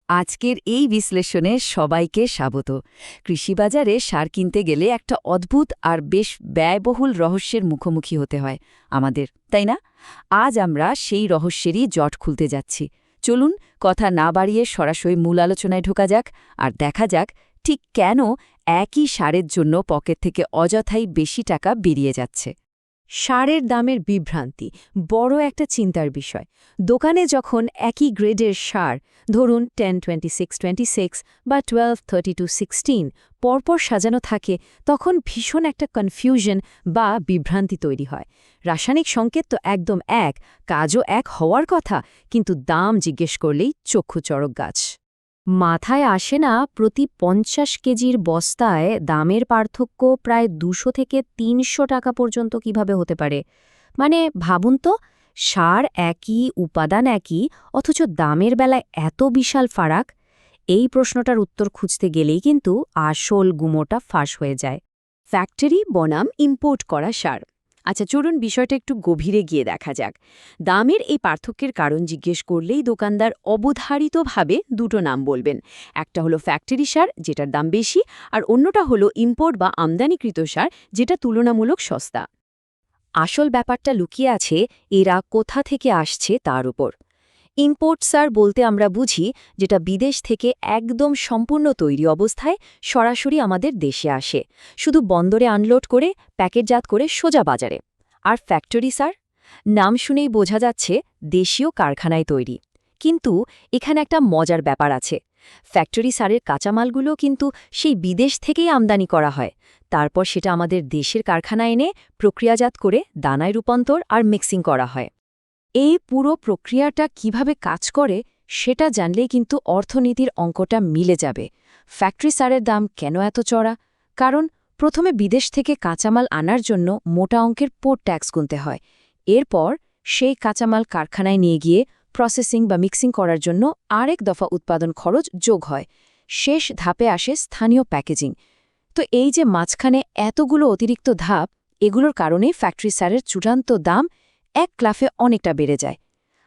আজকের এই বিশ্লেষণে সবাইকে স্বাগত। কৃষিবাজারে সার কিনতে গেলে একটা অদ্ভুত আর বেশ ব্যয়বহুল রহস্যের মুখোমুখি হতে হয় আমাদের, তাই না? আজ আমরা সেই রহস্যেরই জট খুলতে যাচ্ছি। চলুন কথা না বাড়িয়ে সরাসরি মূল আলোচনায় ঢোকা যাক আর দেখা যাক ঠিক কেন একই সারের জন্য পকেট থেকে অযথাই বেশি টাকা বেরিয়ে যাচ্ছে। সারের দামের বিভ্রান্তি বড় একটা চিন্তার বিষয়। দোকানে যখন একই গ্রেডের সার, ধরুন 10-26-26 বা 12-32-16 পরপর সাজানো থাকে, তখন ভীষণ একটা কনফিউশন বা বিভ্রান্তি তৈরি হয়। রাসায়নিক সংকেত তো একদম এক, কাজও এক হওয়ার কথা, কিন্তু দাম জিজ্ঞেস করলেই চক্ষু চড়ক গাছ। মাথায় আসে না প্রতি ৫০ কেজির বস্তায় দামের পার্থক্য প্রায় ২০০ থেকে ৩০০ টাকা পর্যন্ত কিভাবে হতে পারে। মানে ভাবুন তো, সার একই, উপাদান একই, অথচ দামের বেলায় এত বিশাল ফারাক। এই প্রশ্নটার উত্তর খুঁজতে গেলেই কিন্তু আসল গুমোটা ফাঁস হয়ে যায়। ফ্যাক্টরি বনাম ইম্পোর্ট করা সার। আচ্ছা, চলুন বিষয়টা একটু গভীরে গিয়ে দেখা যাক। দামের এই পার্থক্যের কারণ জিজ্ঞেস করলেই দোকানদার অবধারিতভাবে দুটো নাম বলবেন। একটা হলো ফ্যাক্টরি সার, যেটার দাম বেশি, আর অন্যটা হলো ইম্পোর্ট বা আমদানিকৃত সার, যেটা তুলনামূলক সস্তা। আসল ব্যাপারটা লুকিয়ে আছে এরা কোথা থেকে আসছে তার উপর। ইম্পোর্ট সার বলতে আমরা বুঝি যেটা বিদেশ থেকে একদম সম্পূর্ণ তৈরি অবস্থায় সরাসরি আমাদের দেশে আসে, শুধু বন্দরে আনলোড করে প্যাকেটজাত করে সোজা বাজারে। আর ফ্যাক্টরি সার, নাম শুনেই বোঝা যাচ্ছে দেশীয় কারখানায় তৈরি। কিন্তু এখানে একটা মজার ব্যাপার আছে। ফ্যাক্টরি সারের কাঁচামালগুলো কিন্তু সেই বিদেশ থেকেই আমদানি করা হয়, তারপর সেটা আমাদের দেশের কারখানায় এনে প্রক্রিয়াজাত করে দানায় রূপান্তর আর মিক্সিং করা হয়। এই পুরো প্রক্রিয়াটা কিভাবে কাজ করে সেটা জানলেই কিন্তু অর্থনীতির অঙ্কটা মিলে যাবে। ফ্যাক্টরি সারের দাম কেন এত চড়া? কারণ প্রথমে বিদেশ থেকে কাঁচামাল আনার জন্য মোটা অঙ্কের পোর্ট ট্যাক্স গুনতে হয়। এরপর সেই কাঁচামাল কারখানায় নিয়ে গিয়ে প্রসেসিং বা মিক্সিং করার জন্য আরেক দফা উৎপাদন খরচ যোগ হয়। শেষ ধাপে আসে স্থানীয় প্যাকেজিং। তো এই যে মাঝখানে এতগুলো অতিরিক্ত ধাপ, এগুলোর কারণেই ফ্যাক্টরি সারের চূড়ান্ত দাম এক ক্লাফে অনেকটা বেড়ে যায়।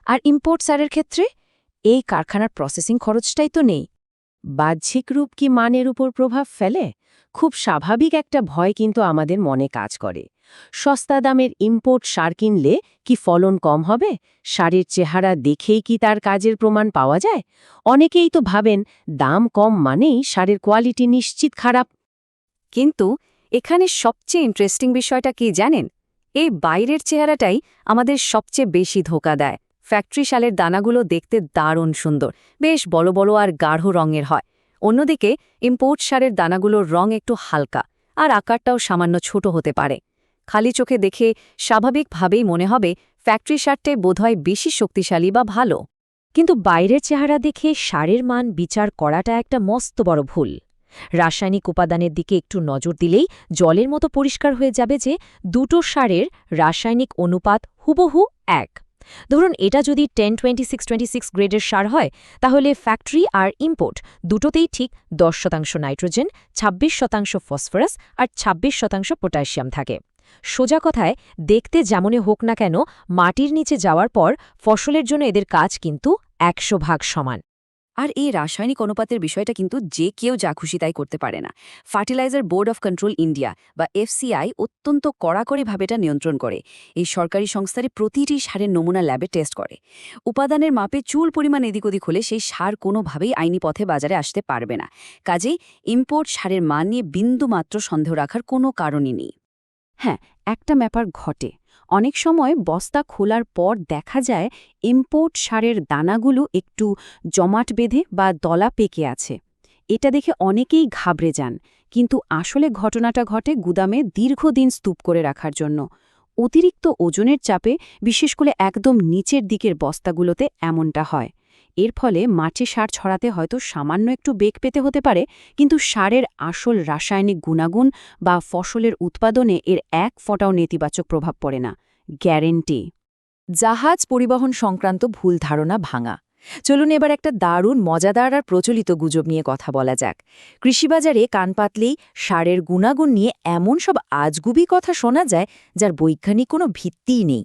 আর ইম্পোর্ট সারের ক্ষেত্রে এই কারখানার প্রসেসিং খরচটাই তো নেই। বাহ্যিক রূপ কি মানের উপর প্রভাব ফেলে? খুব স্বাভাবিক একটা ভয় কিন্তু আমাদের মনে কাজ করে। সস্তা দামের ইম্পোর্ট সার কিনলে কি ফলন কম হবে? সারের চেহারা দেখেই কি তার কাজের প্রমাণ পাওয়া যায়? অনেকেই তো ভাবেন দাম কম মানেই সারের কোয়ালিটি নিশ্চিত খারাপ। কিন্তু এখানে সবচেয়ে ইন্টারেস্টিং বিষয়টা কি জানেন? এই বাইরের চেহারাটাই আমাদের সবচেয়ে বেশি ধোঁকা দেয়। ফ্যাক্টরি সালের দানাগুলো দেখতে দারুণ সুন্দর, বেশ বড় বড় আর গাঢ় রঙের হয়। অন্যদিকে ইম্পোর্ট সারের দানাগুলোর রং একটু হালকা আর আকারটাও সামান্য ছোট হতে পারে। খালি চোখে দেখে স্বাভাবিকভাবেই মনে হবে ফ্যাক্টরি সারটাই বোধহয় বেশি শক্তিশালী বা ভালো। কিন্তু বাইরের চেহারা দেখে সারের মান বিচার করাটা একটা মস্ত বড় ভুল। রাসায়নিক উপাদানের দিকে একটু নজর দিলেই জলের মতো পরিষ্কার হয়ে যাবে যে দুটো সারের রাসায়নিক অনুপাত হুবহু এক। ধরুন এটা যদি 10-26-26 গ্রেডের সার হয়, তাহলে ফ্যাক্টরি আর ইম্পোর্ট দুটোতেই ঠিক 10% নাইট্রোজেন, 26% ফসফরাস আর 26% পটাশিয়াম থাকে। সোজা কথায়, দেখতে যেমনই হোক না কেন, মাটির নিচে যাওয়ার পর ফসলের জন্য এদের কাজ কিন্তু 100 ভাগ সমান। আর এই রাসায়নিক অনুপাতের বিষয়টা কিন্তু যে কেউ যা খুশি তাই করতে পারে না। Fertiliser board of control India বা এফসিআই অত্যন্ত কড়াকড়িভাবে এটা নিয়ন্ত্রণ করে। এই সরকারি সংস্থারই প্রতিটি সারের নমুনা ল্যাবে টেস্ট করে। উপাদানের মাপে চুল পরিমাণ এদিক ওদিক হলে সেই সার কোনোভাবেই আইনি পথে বাজারে আসতে পারবে না। কাজেই ইম্পোর্ট সারের মান নিয়ে বিন্দুমাত্র সন্দেহ রাখার কোনো কারণই নেই। হ্যাঁ, একটা ব্যাপার ঘটে। অনেক সময় বস্তা খোলার পর দেখা যায় ইম্পোর্ট সারের দানাগুলো একটু জমাট বেঁধে বা দলা পেকে আছে। এটা দেখে অনেকেই ঘাবড়ে যান, কিন্তু আসলে ঘটনাটা ঘটে গুদামে দীর্ঘদিন স্তূপ করে রাখার জন্য। অতিরিক্ত ওজনের চাপে, বিশেষ করে একদম নিচের দিকের বস্তাগুলোতে এমনটা হয়। এর ফলে মাঠে সার ছড়াতে হয়তো সামান্য একটু বেগ পেতে হতে পারে, কিন্তু সারের আসল রাসায়নিক গুণাগুণ বা ফসলের উৎপাদনে এর এক ফোঁটাও নেতিবাচক প্রভাব পড়ে না, গ্যারেন্টি। জাহাজ পরিবহন সংক্রান্ত ভুল ধারণা ভাঙা। চলুন এবার একটা দারুণ মজাদার আর প্রচলিত গুজব নিয়ে কথা বলা যাক। কৃষিবাজারে কান পাতলেই সারের গুণাগুণ নিয়ে এমন সব আজগুবি কথা শোনা যায় যার বৈজ্ঞানিক কোনো ভিত্তিই নেই।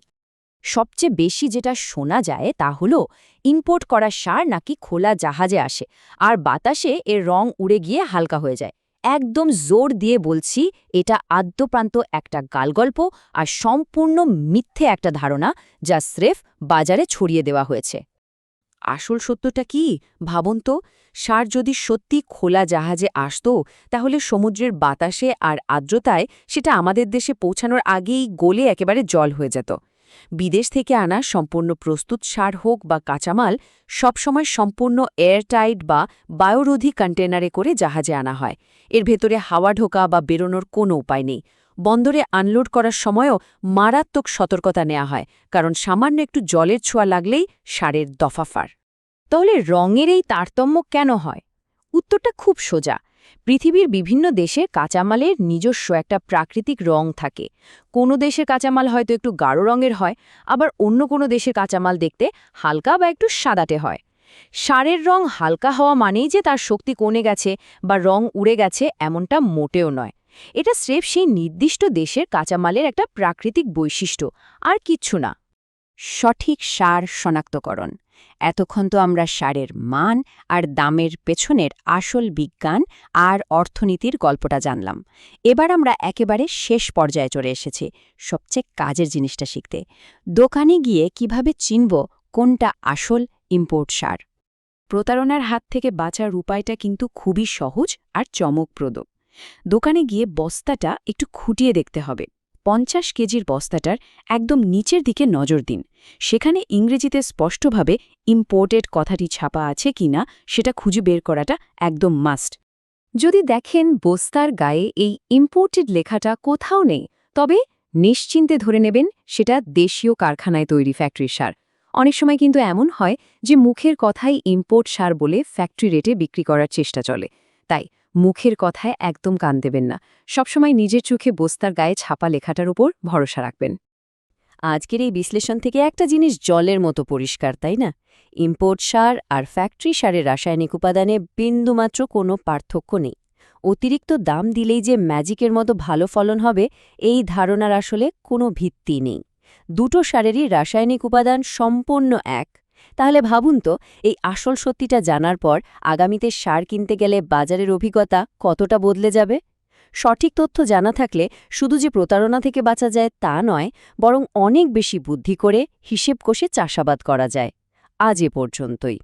সবচেয়ে বেশি যেটা শোনা যায় তা হলো ইম্পোর্ট করা সার নাকি খোলা জাহাজে আসে আর বাতাসে এর রং উড়ে গিয়ে হালকা হয়ে যায়। একদম জোর দিয়ে বলছি, এটা আদ্যপ্রান্ত একটা গালগল্প আর সম্পূর্ণ মিথ্যে একটা ধারণা যা স্রেফ বাজারে ছড়িয়ে দেওয়া হয়েছে। আসল সত্যটা কি ভাবুন তো, সার যদি সত্যি খোলা জাহাজে আসতো তাহলে সমুদ্রের বাতাসে আর আর্দ্রতায় সেটা আমাদের দেশে পৌঁছানোর আগেই গলে একেবারে জল হয়ে যেত। বিদেশ থেকে আনা সম্পূর্ণ প্রস্তুত সার হোক বা কাঁচামাল সবসময় সম্পূর্ণ এয়ারটাইট বা বায়ুরোধী কন্টেনারে করে জাহাজে আনা হয়। এর ভেতরে হাওয়া ঢোকা বা বেরোনোর কোনো উপায় নেই। বন্দরে আনলোড করার সময়ও মারাত্মক সতর্কতা নেওয়া হয়, কারণ সামান্য একটু জলের ছোঁয়া লাগলেই সারের দফাফার। তাহলে রঙের এই তারতম্য কেন হয়? উত্তরটা খুব সোজা। পৃথিবীর বিভিন্ন দেশের কাঁচামালের নিজস্ব একটা প্রাকৃতিক রং থাকে। কোনো দেশের কাঁচামাল হয়তো একটু গাঢ় রঙের হয়, আবার অন্য কোনো দেশের কাঁচামাল দেখতে হালকা বা একটু সাদাটে হয়। সারের রং হালকা হওয়া মানেই যে তার শক্তি কমে গেছে বা রং উড়ে গেছে এমনটা মোটেও নয়। এটা স্রেফ সেই নির্দিষ্ট দেশের কাঁচামালের একটা প্রাকৃতিক বৈশিষ্ট্য, আর কিচ্ছু না। সঠিক সার শনাক্তকরণ। এতক্ষণ তো আমরা সারের মান আর দামের পেছনের আসল বিজ্ঞান আর অর্থনীতির গল্পটা জানলাম। এবার আমরা একেবারে শেষ পর্যায়ে চলে এসেছি, সবচেয়ে কাজের জিনিসটা শিখতে। দোকানে গিয়ে কিভাবে চিনব কোনটা আসল ইম্পোর্ট সার? প্রতারণার হাত থেকে বাঁচার উপায়টা কিন্তু খুবই সহজ আর চমকপ্রদ। দোকানে গিয়ে বস্তাটা একটু খুঁটিয়ে দেখতে হবে। 50 কেজির বস্তাটার একদম নিচের দিকে নজর দিন। সেখানে ইংরেজিতে স্পষ্টভাবে ইম্পোর্টেড কথাটি ছাপা আছে কিনা সেটা খুঁজে বের করাটা একদম মাস্ট। যদি দেখেন বস্তার গায়ে এই ইম্পোর্টেড লেখাটা কোথাও নেই, তবে নিশ্চিন্তে ধরে নেবেন সেটা দেশীয় কারখানায় তৈরি ফ্যাক্টরির সার। অনেক সময় কিন্তু এমন হয় যে মুখের কথাই ইম্পোর্ট সার বলে ফ্যাক্টরি রেটে বিক্রি করার চেষ্টা চলে। তাই মুখের কথায় একদম কান দেবেন না। সবসময় নিজের চোখে বস্তার গায়ে ছাপা লেখাটার উপর ভরসা রাখবেন। আজকের এই বিশ্লেষণ থেকে একটা জিনিস জলের মতো পরিষ্কার, তাই না? ইম্পোর্ট সার আর ফ্যাক্টরি সারের রাসায়নিক উপাদানে বিন্দুমাত্র কোনো পার্থক্য নেই। অতিরিক্ত দাম দিলেই যে ম্যাজিকের মতো ভালো ফলন হবে, এই ধারণার আসলে কোনো ভিত্তি নেই। দুটো সারেরই রাসায়নিক উপাদান সম্পূর্ণ এক। তাহলে ভাবুন তো, এই আসল সত্যিটা জানার পর আগামীতে সার কিনতে গেলে বাজারের অভিজ্ঞতা কতটা বদলে যাবে? সঠিক তথ্য জানা থাকলে শুধু যে প্রতারণা থেকে বাঁচা যায় তা নয়, বরং অনেক বেশি বুদ্ধি করে হিসেব কষে চাষাবাদ করা যায়। আজ এ পর্যন্তই।